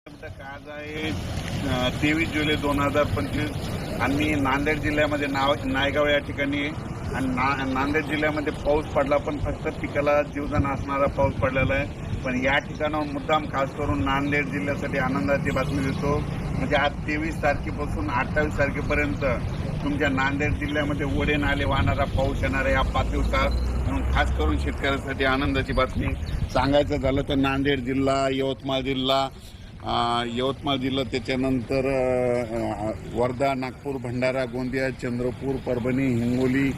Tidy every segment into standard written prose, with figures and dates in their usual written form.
आज आहे 23 जुलै 2025 आणि नांदेड जिल्ह्यामध्ये नायगाव या ठिकाणी आणि नांदेड जिल्ह्यामध्ये पाऊस पडला, पण फक्त पिकाला जीवदान असणारा पाऊस पडलेला आहे. पण या ठिकाणाहून मुद्दाम खास करून नांदेड जिल्ह्यासाठी आनंदाची बातमी देतो. म्हणजे आज 23 तारखेपासून 28 तारखेपर्यंत तुमच्या नांदेड जिल्ह्यामध्ये ओढे नाले वाहणारा पाऊस येणार आहे या 5 दिवसात. म्हणून खास करून शेतकऱ्यांसाठी आनंदाची बातमी सांगायचं झालं तर नांदेड जिल्हा, यवतमाळ जिल्हा, त्याच्यानंतर वर्धा, नागपूर, भंडारा, गोंदिया, चंद्रपूर, परभणी, हिंगोली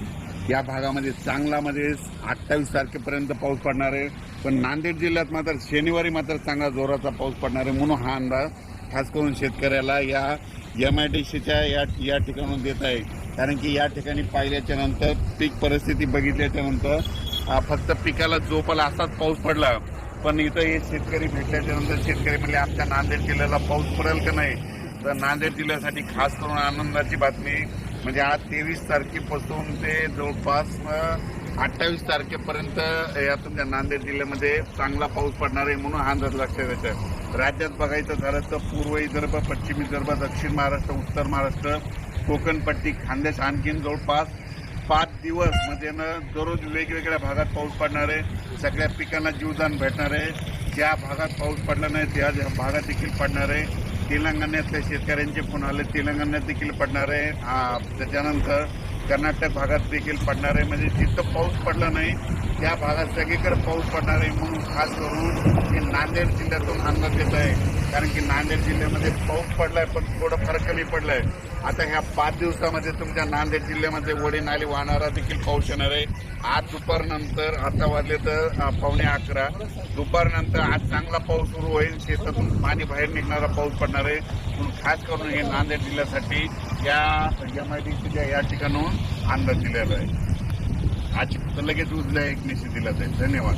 या भागामध्ये चांगलामध्ये 28 तारखेपर्यंत पाऊस पडणार आहे. पण नांदेड जिल्ह्यात मात्र शनिवारी मात्र चांगला जोराचा पाऊस पडणार आहे. म्हणून हा अंदाज खास करून शेतकऱ्याला या MIDCच्या या ठिकाणून देत आहे. कारण की या ठिकाणी पाहिल्याच्या नंतर पीक परिस्थिती बघितल्याच्या नंतर फक्त पिकाला जोपाला असाच पाऊस पडला. पण इथं हे शेतकरी भेटल्याच्या नंतर शेतकरी म्हणले आमच्या नांदेड जिल्ह्याला पाऊस पडेल का नाही. तर नांदेड जिल्ह्यासाठी खास करून आनंदाची बातमी म्हणजे आज 23 तारखेपासून ते जवळपास 28 तारखेपर्यंत या तुमच्या नांदेड जिल्ह्यामध्ये चांगला पाऊस पडणार आहे. म्हणून हा अंदाज लक्षात येतं. राज्यात बघायचं झालं तर पूर्व विदर्भ, पश्चिम विदर्भ, दक्षिण महाराष्ट्र, उत्तर महाराष्ट्र, कोकणपट्टी, खानदेश आणखीन जवळपास 5 दिवस म्हणजे दररोज वेगवेगळ्या भागात पाऊस पडणार आहे. सगळ्या पिकांना जीवदान भेटणार आहे. ज्या भागात पाऊस पडला नाही त्या भागात देखील पडणार आहे. तेलंगणातल्या शेतकऱ्यांचे फोन आले, तेलंगणात देखील पडणार आहे. त्याच्यानंतर कर्नाटक भागात देखील पडणार आहे. म्हणजे जिथं पाऊस पडला नाही त्या भागात सगळीकडे पाऊस पडणार आहे. म्हणून खास करून हे नांदेड जिल्ह्यातून अंदाज येत आहे. कारण की नांदेड जिल्ह्यामध्ये पाऊस पडलाय पण थोडं फार कमी पडलाय. आता ह्या 5 दिवसामध्ये तुमच्या नांदेड जिल्ह्यामध्ये ओढे नाले वाहणारा देखील पाऊस येणार आहे. आज दुपारनंतर, आता वाजले तर 11:15, दुपारनंतर आज चांगला पाऊस सुरू होईल. शेतातून पाणी बाहेर निघणारा पाऊस पडणार आहे. म्हणून खास करून हे नांदेड जिल्ह्यासाठी या MIDCच्या या ठिकाणून अंदाज दिलेला आहे. आज लगेच उद्या एक निश्चित दिला जाईल. धन्यवाद.